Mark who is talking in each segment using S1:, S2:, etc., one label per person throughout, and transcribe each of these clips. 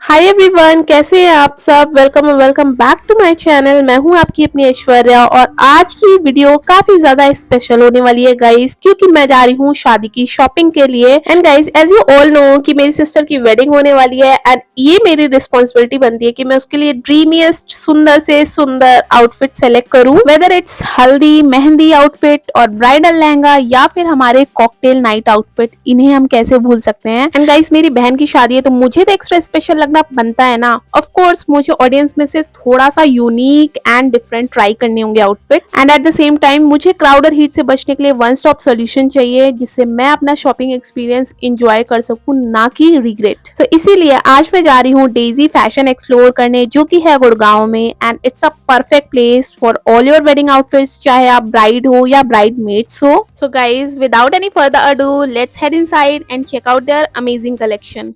S1: Hi everyone, कैसे हैं आप सब। वेलकम और welcome back to my channel. मैं हूं आपकी अपनी ऐश्वर्या और आज की वीडियो काफी ज्यादा स्पेशल होने वाली है गाइस, क्योंकि मैं जा रही हूं शादी की शॉपिंग के लिए। And guys, as you all know कि मेरी सिस्टर की वेडिंग होने वाली है एंड ये मेरी रिस्पॉन्सिबिलिटी बनती है कि मैं उसके लिए ड्रीमिएस्ट सुंदर से सुंदर आउटफिट सेलेक्ट करूं, वेदर इट्स हल्दी मेहंदी आउटफिट और ब्राइडल लहंगा या फिर हमारे कॉकटेल नाइट आउटफिट। इन्हें हम कैसे भूल सकते हैं। एंड गाइस, मेरी बहन की शादी है तो मुझे तो एक्स्ट्रा स्पेशल लगना बनता है ना। ऑफ कोर्स मुझे ऑडियंस में से थोड़ा सा यूनिक एंड डिफरेंट ट्राई करने होंगे outfits. And at the same time मुझे क्राउड और हीट से बचने के लिए वन स्टॉप सोल्यूशन चाहिए, जिससे मैं अपना शॉपिंग एक्सपीरियंस इंजॉय कर सकूं, ना कि रिग्रेट। तो इसीलिए आज मैं जा रही हूँ डेजी फैशन एक्सप्लोर करने, जो कि है गुड़गांव में। And it's a perfect place for all your wedding outfits, चाहे आप ब्राइड हो या ब्राइड मेट्स हो। So guys, without any further ado, let's head inside and check out their amazing collection.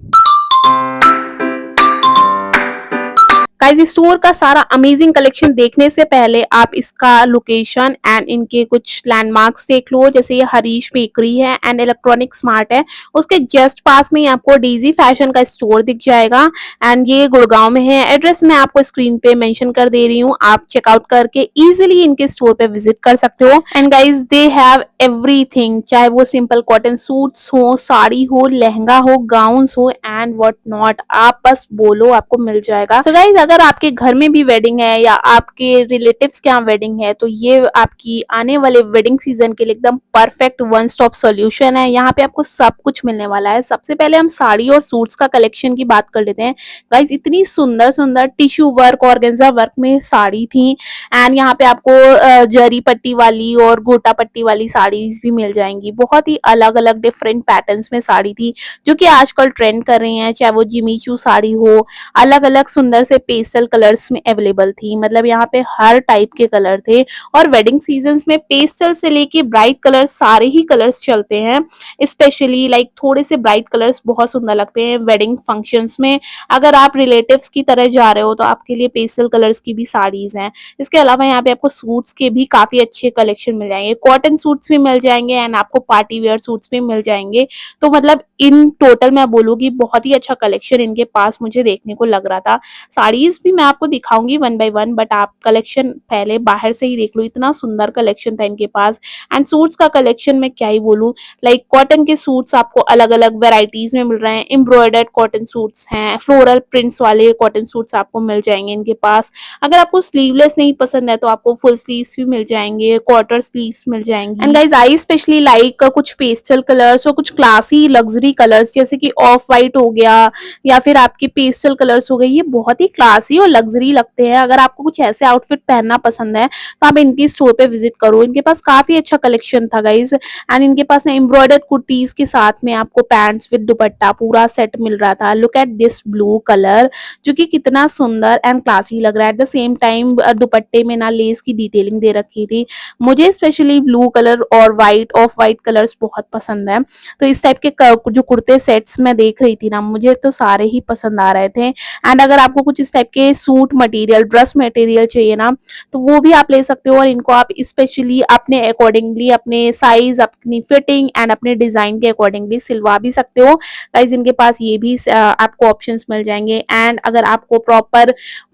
S1: Guys, इस स्टोर का सारा अमेजिंग कलेक्शन देखने से पहले आप इसका लोकेशन एंड इनके कुछ लैंडमार्क्स देख लो। जैसे ये हरीश बेकरी है एंड इलेक्ट्रॉनिक स्मार्ट है, उसके जस्ट पास में ही आपको डेजी फैशन का स्टोर दिख जाएगा। एंड ये गुड़गांव में है। एड्रेस मैं आपको स्क्रीन पे मेंशन कर दे रही हूँ, आप चेकआउट करके इजीली इनके स्टोर पे विजिट कर सकते हो। And guys, they have everything, चाहे वो सिंपल कॉटन सूट्स हो, साड़ी हो, लहंगा हो, गाउन्स हो एंड व्हाट नॉट, आप बस बोलो आपको मिल जाएगा। सो गाइस, अगर आपके घर में भी वेडिंग है या आपके रिलेटिव्स के यहाँ वेडिंग है तो ये आपकी आने वाले वेडिंग सीजन के लिए एकदम परफेक्ट वन स्टॉप सॉल्यूशन है। यहाँ पे आपको सब कुछ मिलने वाला है। सबसे पहले हम साड़ी और सूट्स का कलेक्शन की बात कर लेते हैं। गाइस, इतनी सुंदर सुंदर टिश्यू वर्क ऑर्गेन्जा वर्क में साड़ी थी। एंड यहाँ पे आपको जरी पट्टी वाली और गोटा पट्टी वाली साड़ीज भी मिल जाएंगी। बहुत ही अलग अलग डिफरेंट पैटर्न्स में साड़ी थी, जो कि आजकल ट्रेंड कर रही हैं। चाहे वो जिमीचू साड़ी हो, अलग अलग सुंदर से पेस्टल कलर्स में अवेलेबल थी। मतलब यहाँ पे हर टाइप के कलर थे। और वेडिंग सीजन्स में पेस्टल से लेके ब्राइट कलर, सारे ही कलर्स चलते हैं। स्पेशली लाइक थोड़े से ब्राइट कलर्स बहुत सुंदर लगते हैं वेडिंग फंक्शंस में। अगर आप रिलेटिव्स की तरह जा रहे हो तो आपके लिए पेस्टल कलर्स की भी साड़ीज हैं। इसके अलावा यहाँ पे आपको सूट्स के भी काफी अच्छे कलेक्शन मिल जाएंगे। कॉटन सूट्स भी मिल जाएंगे एंड आपको पार्टी वेयर सूट्स भी मिल जाएंगे। तो मतलब इन टोटल मैं बोलूंगी बहुत ही अच्छा कलेक्शन इनके पास मुझे देखने को लग रहा था। साड़ीज भी मैं आपको दिखाऊंगी वन बाय वन, बट आप कलेक्शन पहले बाहर से ही देख लो। इतना सुंदर कलेक्शन था इनके पास। एंड सूट्स का कलेक्शन मैं क्या ही बोलूं। लाइक कॉटन के सूट्स आपको अलग अलग वेराइटीज में मिल रहे हैं। एम्ब्रॉयडर्ड कॉटन सूट्स हैं, फ्लोरल प्रिंट्स वाले कॉटन सूट्स आपको मिल जाएंगे इनके पास। अगर आपको स्लीवलेस नहीं पसंद है तो आपको फुल स्लीव्स भी मिल जाएंगे, क्वार्टर स्लीव्स मिल जाएंगे। And guys, I specially like कुछ पेस्टल कलर्स और कुछ क्लासी लग्जरी कलर्स, जैसे कि ऑफ वाइट हो गया या फिर आपके पेस्टल कलर्स हो गए। ये बहुत ही क्लासी और लग्जरी लगते हैं। अगर आपको कुछ ऐसे आउटफिट पहनना पसंद है तो आप इनकी स्टोर पे विजिट करो। इनके पास काफी अच्छा कलेक्शन था गाइज। एंड इनके पास ना एम्ब्रॉयडर्ड कुर्तीज के साथ में आपको पैंट्स विद दुपट्टा पूरा सेट मिल रहा था। Look at this blue colour, जो कि कितना सुंदर एंड क्लासी लग रहा है। एट द सेम टाइम दुपट्टे में ना लेस की डिटेलिंग दे रखी थी। मुझे स्पेशली ब्लू कलर और व्हाइट, ऑफ व्हाइट कलर्स बहुत पसंद है। तो इस टाइप के जो कुर्ते सेट्स मैं देख रही थी ना, मुझे तो सारे ही पसंद आ रहे थे। एंड अगर आपको कुछ इस टाइप के सूट मटेरियल, ड्रेस मटेरियल चाहिए ना, तो वो भी आप ले सकते हो। और इनको आप स्पेशली अपने अकॉर्डिंगली, अपने साइज, अपनी फिटिंग एंड अपने डिजाइन के अकॉर्डिंगली सिलवा भी सकते हो। गाइस, इनके पास ये भी आपको ऑप्शंस मिल जाएंगे। एंड अगर आपको प्रॉपर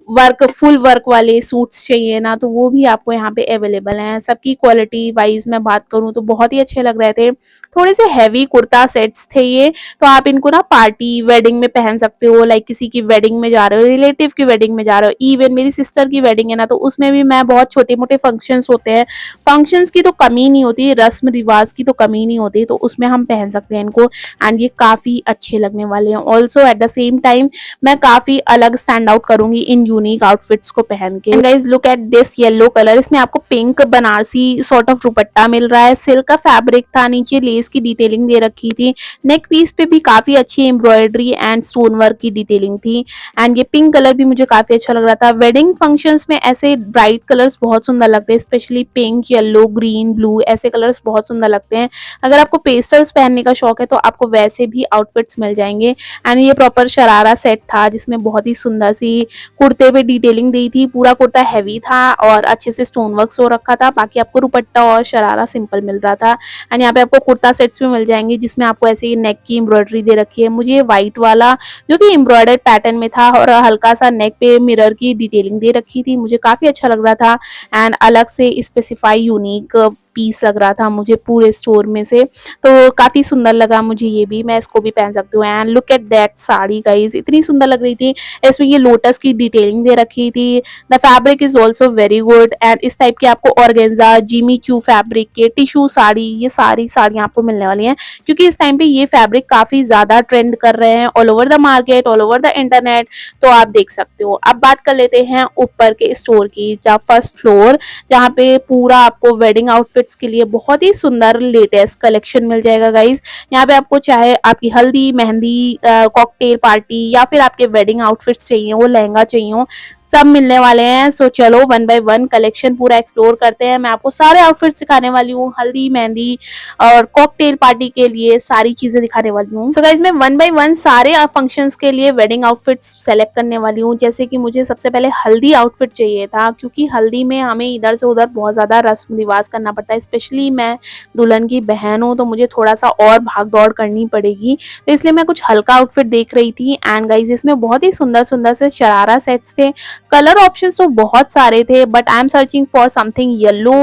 S1: वर्क, फुल वर्क वाले सूट्स चाहिए ना, तो वो भी आपको यहाँ पे अवेलेबल हैं। सबकी क्वालिटी वाइज मैं बात करूँ तो बहुत ही अच्छे लग रहे थे। थोड़े से हैवी कुर्ता सेट्स थे ये, तो आप इनको ना पार्टी वेडिंग में पहन सकते हो। लाइक किसी की वेडिंग में जा रहे हो, रिलेटिव की वेडिंग में जा रहे हो, इवन मेरी सिस्टर की वेडिंग है ना, तो उसमें भी मैं, बहुत छोटे मोटे फंक्शंस होते हैं, फंक्शंस की तो कमी नहीं होती, रस्म रिवाज की तो कमी नहीं होती, तो उसमें हम पहन सकते हैं इनको। एंड ये काफी अच्छे लगने वाले हैं। Also at the same time मैं काफी अलग स्टैंड आउट करूंगी इन यूनिक आउटफिट्स को पहन के। Guys, look at this yellow colour. इसमें आपको pink Banarasi sort of dupatta मिल रहा है। सिल्क का फैब्रिक था, नीचे लेस की डिटेलिंग दे रखी थी। नेक पीस पे भी काफी अच्छी एम्ब्रॉयडरी एंड स्टोन वर्क की डिटेलिंग थी। एंड ये पिंक कलर भी मुझे मुझे काफी अच्छा लग रहा था। वेडिंग फंक्शंस में ऐसे ब्राइट कलर्स बहुत सुंदर लगते हैं, specially pink, yellow, green, blue, ऐसे कलर्स बहुत सुंदर लगते हैं। अगर आपको पेस्टल्स पहनने का शौक है तो आपको वैसे भी आउटफिट्स मिल जाएंगे। एंड ये प्रॉपर शरारा सेट था जिसमें बहुत ही सुंदर सी कुर्ते पे डिटेलिंग दी थी। पूरा कुर्ता हैवी था और अच्छे से स्टोन वर्क हो रखा था। बाकी आपको दुपट्टा और शरारा सिंपल मिल रहा था। एंड यहाँ पे आपको कुर्ता सेट्स भी मिल जाएंगे जिसमें आपको ऐसे नेक की एम्ब्रॉयडरी दे रखी है। मुझे व्हाइट वाला जो कि एम्ब्रॉयडर्ड पैटर्न में था और हल्का सा नेक पे मिरर की डिटेलिंग दे रखी थी, मुझे काफी अच्छा लग रहा था। एंड अलग से स्पेसिफाई यूनिक पीस लग रहा था मुझे पूरे स्टोर में से, तो काफी सुंदर लगा मुझे ये भी। मैं इसको भी पहन सकती हूँ। And look at that sari guys, इतनी सुंदर लग रही थी। इसमें ये लोटस की डिटेलिंग दे रखी थी। The fabric is also very good. And इस टाइप के आपको ऑर्गेन्जा, जिमी चू फैब्रिक के टिश्यू साड़ी, ये सारी साड़ियाँ आपको मिलने वाली हैं क्योंकि इस टाइम पे ये फैब्रिक काफी ज्यादा ट्रेंड कर रहे हैं all over the market, all over the internet. तो आप देख सकते हो। अब बात कर लेते हैं ऊपर के स्टोर की, जहाँ फर्स्ट फ्लोर, जहाँ पे पूरा आपको वेडिंग आउटफिट्स के लिए बहुत ही सुंदर लेटेस्ट कलेक्शन मिल जाएगा गाइज। यहाँ पे आपको चाहे आपकी हल्दी, मेहंदी, कॉकटेल पार्टी या फिर आपके वेडिंग आउटफिट्स चाहिए हो, लहंगा चाहिए हो, सब मिलने वाले हैं। सो चलो वन बाय वन कलेक्शन पूरा एक्सप्लोर करते हैं। मैं आपको सारे आउटफिट्स दिखाने वाली हूँ, हल्दी, मेहंदी और कॉकटेल पार्टी के लिए सारी चीजें दिखाने वाली हूँ। सो गाइज मैं वन बाय वन सारे फंक्शंस के लिए वेडिंग आउटफिट्स सेलेक्ट करने वाली हूँ। जैसे कि मुझे सबसे पहले हल्दी आउटफिट चाहिए था क्योंकि हल्दी में हमें इधर से उधर बहुत ज्यादा रस्म रिवाज करना पड़ता है। स्पेशली मैं दुल्हन की बहन हूँ तो मुझे थोड़ा सा और भाग दौड़ करनी पड़ेगी, तो इसलिए मैं कुछ हल्का आउटफिट देख रही थी। एंड गाइज इसमें बहुत ही सुंदर सुंदर से शरारा सेट्स थे। कलर ऑप्शंस तो बहुत सारे थे but I am searching for something yellow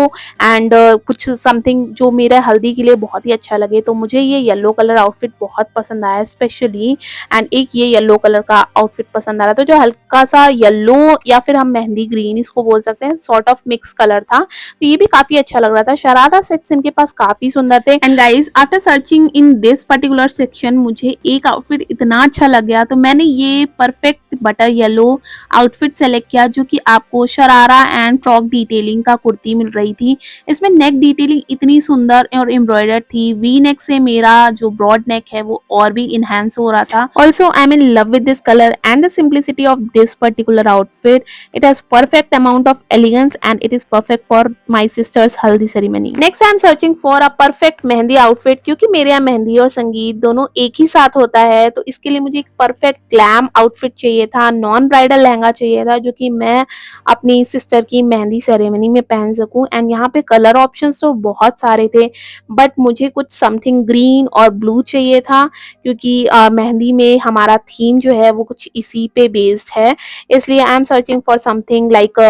S1: and कुछ समथिंग जो मेरे हल्दी के लिए बहुत ही अच्छा लगे। तो मुझे ये येलो कलर आउटफिट बहुत पसंद आया स्पेशली। एंड एक ये येलो कलर का आउटफिट पसंद आ रहा था जो हल्का सा येलो या फिर हम मेहंदी ग्रीन इसको बोल सकते हैं, सॉर्ट ऑफ मिक्स कलर था। तो ये भी काफी अच्छा लग रहा था। शरारा सेट्स इनके पास काफी सुंदर थे। And guys after searching in this particular section मुझे एक आउटफिट इतना अच्छा लग गया तो मैंने ये perfect butter yellow outfit select किया जो कि आपको शरारा एंड फ्रॉक डिटेलिंग का कुर्ती मिल रही थी। इसमें नेक डिटेलिंग इतनी सुंदर और एम्ब्रॉयडर्ड थी। वी नेक से मेरा जो ब्रॉड नेक है वो और भी इनहेंस हो रहा था। Also I am in love with this colour and the simplicity of this particular outfit. It has perfect amount of elegance and it is perfect for my sister's haldi ceremony. Next I am searching for a perfect mehndi outfit क्योंकि मेरे यहाँ मेहंदी और संगीत दोनों एक ही साथ होता है, तो इसके लिए मुझे एक परफेक्ट ग्लैम आउटफिट चाहिए था। नॉन ब्राइडल लहंगा चाहिए था जो कि मैं अपनी सिस्टर की मेहंदी सेरेमनी में पहन सकूं। एंड यहाँ पे कलर ऑप्शंस तो बहुत सारे थे बट मुझे कुछ समथिंग ग्रीन और ब्लू चाहिए था क्योंकि मेहंदी में हमारा थीम जो है वो कुछ इसी पे बेस्ड है, इसलिए I am searching for something like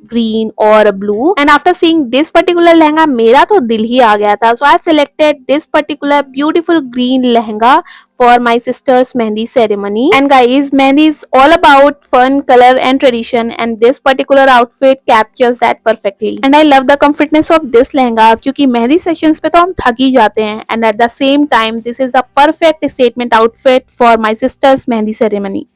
S1: green और blue. And after seeing this particular lehenga मेरा तो दिल ही आ गया था। So I selected this particular beautiful green lehenga for my sister's mehndi ceremony. And guys, mehndi is all about fun, color and tradition and this particular outfit captures that perfectly. And I love the comfortness of this lehenga क्योंकि mehndi sessions पे तो हम थक ही जाते हैं and at the same time this is a perfect statement outfit for my sister's mehndi ceremony.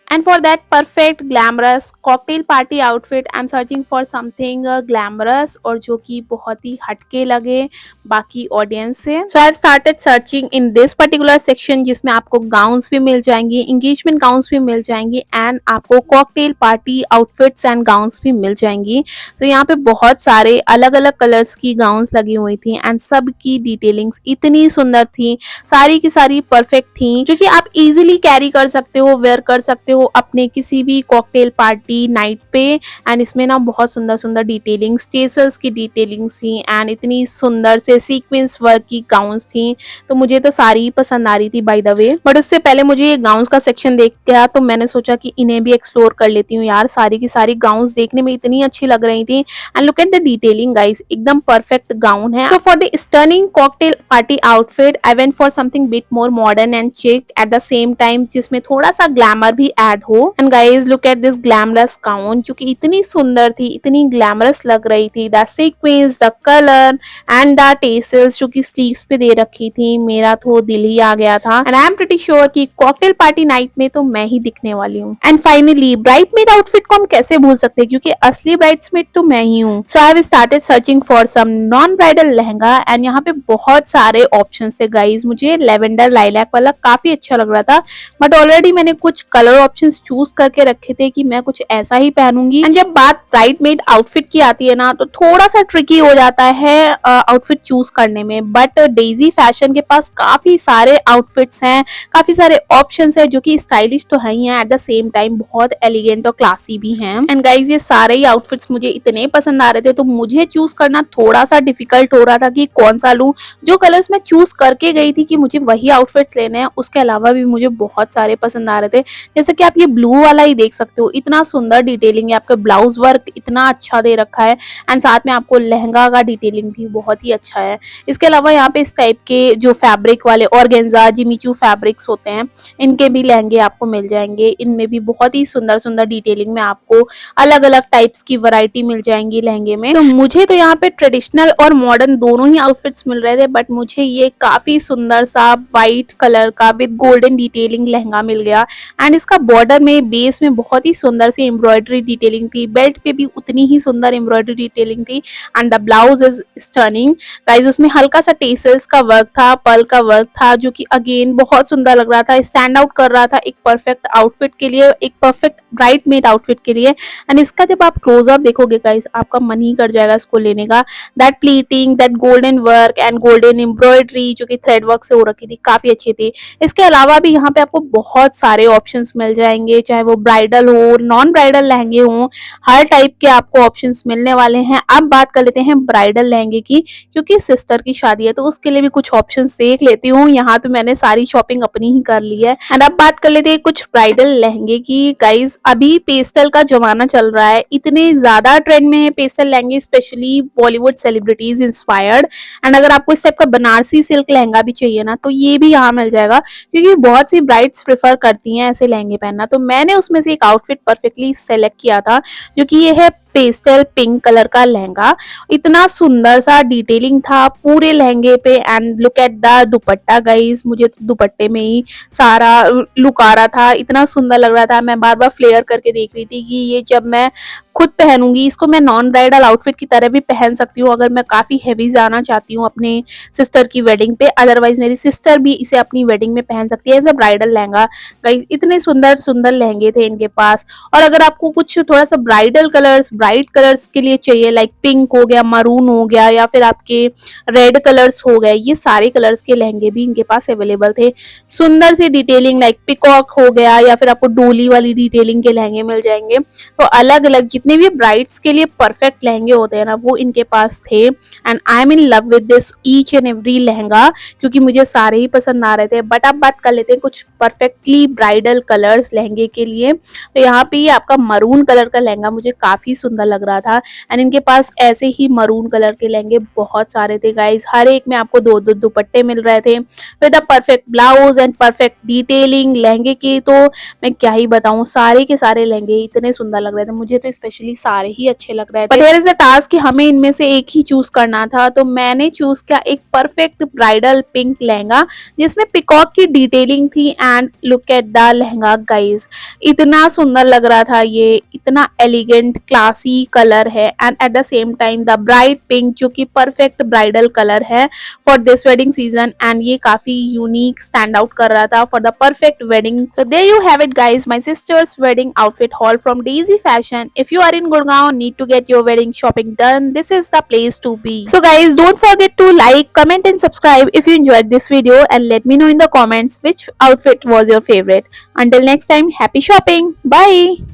S1: And for that perfect glamorous cocktail party outfit I'm searching for something glamorous और जो कि बहुत ही हटके लगे बाकी ऑडियंस से। So I started searching in this particular section जिसमें आपको गाउन्स भी मिल जाएंगी, इंगेजमेंट गाउन्स भी मिल जाएंगी एंड आपको cocktail party outfits and gowns भी मिल जाएंगी। तो यहाँ पे बहुत सारे अलग अलग कलर्स की गाउन्स लगी हुई थी एंड सब की डिटेलिंग्स इतनी सुंदर थी, सारी की सारी परफेक्ट थी जो कि आप इजीली कैरी कर सकते हो, वेयर कर सकते हो अपने किसी भी कॉकटेल पार्टी नाइट पे। एंड इसमें ना बहुत सुंदर सुंदर डिटेलिंग्स, टेसल्स की डिटेलिंग्स थी एंड इतनी सुंदर से सीक्वेंस वर्क की गाउन्स थी। तो मुझे तो सारी ही पसंद आ रही थी बाय द वे, बट उससे पहले मुझे ये गाउन्स का सेक्शन देख गया तो मैंने सोचा कि इन्हें भी एक्सप्लोर कर लेती हूँ यार। सारी की सारी गाउन्स देखने में इतनी अच्छी लग रही थी and look at the detailing guys, एकदम परफेक्ट गाउन है। So for the stunning cocktail party outfit I went for something bit more modern and चिक एट द सेम टाइम जिसमें थोड़ा सा ग्लैमर भी ऐड हो। And guys look at this glamorous gown जो कि इतनी सुंदर थी, इतनी ग्लैमरस लग रही थी। The sequence, the colour and the tassels जो कि स्लीव्स पे दे रखी थी, मेरा तो दिल ही आ गया था। And I am pretty sure कि कॉकटेल पार्टी नाइट में तो मैं ही दिखने वाली हूँ। एंड फाइनली ब्राइडमेड आउटफिट को हम कैसे भूल सकते हैं क्योंकि असली ब्राइड्समेड तो मैं ही हूँ। So I have started searching for some non bridal lehenga and यहाँ पे बहुत सारे ऑप्शन थे गाइज। मुझे लेवेंडर लाइलैक वाला काफी अच्छा लग रहा था बट ऑलरेडी मैंने कुछ कलर ऑप्शंस चूज करके रखे थे कि मैं कुछ ऐसा ही पहनूंगी। एंड जब बात ब्राइडमेड आउटफिट की आती है ना, तो थोड़ा सा ट्रिकी हो जाता है आउटफिट चूज करने में, बट डेजी फैशन के पास काफी सारे आउटफिट्स हैं, काफी सारे ऑप्शंस है जो कि स्टाइलिश तो है ही हैं, एट द सेम टाइम बहुत एलिगेंट और क्लासी भी हैं। एंड गाइज ये सारे ही आउटफिट्स मुझे इतने पसंद आ रहे थे, तो मुझे चूज करना थोड़ा सा डिफिकल्ट हो रहा था कि कौन सा लूं। जो कलर्स मैं चूज करके गई थी कि मुझे वही आउटफिट्स लेने हैं, उसके अलावा भी मुझे बहुत सारे पसंद आ रहे थे। जैसे कि आप ये ब्लू वाला ही देख सकते हो, इतना सुंदर डिटेलिंग है, आपका ब्लाउज वर्क इतना अच्छा दे रखा है, एंड साथ में आपको लहंगा का डिटेलिंग भी बहुत ही अच्छा है। इसके अलावा यहाँ पे इस टाइप के जो फैब्रिक वाले ऑर्गेन्जा जिमीचू फैब्रिक्स होते हैं, इनके भी लहंगे आपको मिल जाएंगे। इनमें भी बहुत ही सुंदर सुंदर डिटेलिंग में आपको अलग अलग टाइप्स की वैरायटी मिल जाएंगी लहंगे में। तो मुझे तो यहाँ पे ट्रेडिशनल और मॉडर्न दोनों ही आउटफिट्स मिल रहे थे, बट मुझे ये काफी सुंदर सा व्हाइट कलर का विद गोल्डन डिटेलिंग लहंगा मिल गया। एंड इसका बॉर्डर में बेस में बहुत ही सुंदर सी एम्ब्रॉयडरी डिटेलिंग थी, बेल्ट पे भी उतनी ही सुंदर एम्ब्रॉयडरी डिटेलिंग थी, and the blouse is stunning guys. उसमें हल्का सा टेसल्स का वर्क था, पर्ल का वर्क था, जो कि अगेन बहुत सुंदर लग रहा था, स्टैंड आउट कर रहा था एक परफेक्ट आउटफिट के लिए, एक परफेक्ट ब्राइडमेड आउटफिट के लिए। एंड इसका जब आप क्लोजअप देखोगे गाइस, आपका मन ही कर जाएगा इसको लेने का। That pleating, that golden work and golden embroidery जो कि थ्रेड वर्क से हो रखी थी, काफी अच्छी थी। इसके अलावा भी यहाँ पे आपको बहुत सारे ऑप्शंस मिल जाएंगे, चाहे वो ब्राइडल हो, नॉन ब्राइडल लहंगे हो, हर टाइप के आपको ऑप्शंस मिलने वाले हैं। अब बात कर लेते हैं ब्राइडल लहंगे की, क्योंकि सिस्टर की शादी है तो उसके लिए भी कुछ ऑप्शंस देख लेती हूँ। यहाँ तो मैंने सारी शॉपिंग अपनी ही कर ली है। एंड अब बात कर लेते हैं कुछ ब्राइडल लहंगे की। गाइज अभी पेस्टल का जमाना चल रहा है, इतने ज्यादा ट्रेंड में है पेस्टल लहंगे, specially Bollywood celebrities inspired. And अगर आपको इस टाइप का बनारसी सिल्क लहंगा भी चाहिए ना, तो ये भी यहाँ मिल जाएगा, क्योंकि बहुत सी ब्राइड्स प्रेफर करती हैं ऐसे लहंगे पहनना। तो मैंने उसमें से एक आउटफिट परफेक्टली सेलेक्ट किया था, जो कि ये है पेस्टल पिंक कलर का लहंगा। इतना सुंदर सा डिटेलिंग था पूरे लहंगे पे, and look at the dupatta guys, मुझे तो दुपट्टे में ही सारा लुक आ रहा था, इतना सुंदर लग रहा था। मैं बार बार फ्लेयर करके देख रही थी कि ये जब मैं खुद पहनूंगी, इसको मैं नॉन ब्राइडल आउटफिट की तरह भी पहन सकती हूँ अगर मैं काफी हैवी जाना चाहती हूँ अपने सिस्टर की वेडिंग पे। अदरवाइज मेरी सिस्टर भी इसे अपनी वेडिंग में पहन सकती है as a bridal lehenga. Guys इतने सुंदर सुंदर लहंगे थे इनके पास। और अगर आपको कुछ थोड़ा सा ब्राइडल कलर्स, ब्राइट कलर्स के लिए चाहिए, लाइक पिंक हो गया, मरून हो गया, या फिर आपके रेड कलर्स हो गए, ये सारे कलर्स के लहंगे भी इनके पास अवेलेबल थे। सुंदर सी डिटेलिंग लाइक पिकॉक हो गया, या फिर आपको डोली वाली डिटेलिंग के लहंगे मिल जाएंगे। तो अलग अलग जितने भी ब्राइड्स के लिए परफेक्ट लहंगे होते हैं ना, वो इनके पास थे। And I am in love with this each and every lehenga, क्योंकि मुझे सारे ही पसंद आ रहे थे। बट अब बात कर लेते हैं कुछ परफेक्टली ब्राइडल कलर्स लहंगे के लिए। तो यहाँ पे आपका मरून कलर का लहंगा मुझे काफी सुंदर लग रहा था, एंड इनके पास ऐसे ही मरून कलर के लहंगे बहुत सारे थे गाइस। हर एक में आपको दो दो दुपट्टे मिल रहे थे with a perfect blouse and perfect detailing. लहंगे की तो मैं क्या ही बताऊं, सारे के सारे लहंगे इतने सुंदर लग रहे थे, मुझे तो स्पेशली सारे ही अच्छे लग रहे थे। But here is a task कि हमें इनमें से एक ही चूज करना था, तो मैंने चूज किया एक परफेक्ट ब्राइडल पिंक लहंगा जिसमें पिकॉक की डिटेलिंग थी। And look at the lehenga guys, इतना सुंदर लग रहा था, ये इतना एलिगेंट क्लासी कलर है, and at the same time the bright pink जो कि परफेक्ट ब्राइडल कलर है for this wedding season. And ये काफी यूनिक स्टैंड आउट कर रहा था for the perfect wedding. So there you have it guys, my sister's wedding outfit haul from Daisy Fashion. If you are in Gurgaon, need to get your wedding shopping done, this is the place to be. So guys, don't forget to like, comment and subscribe if you enjoyed this video, and let me know in the comments which outfit was your favorite. Until next time, happy shopping. Bye.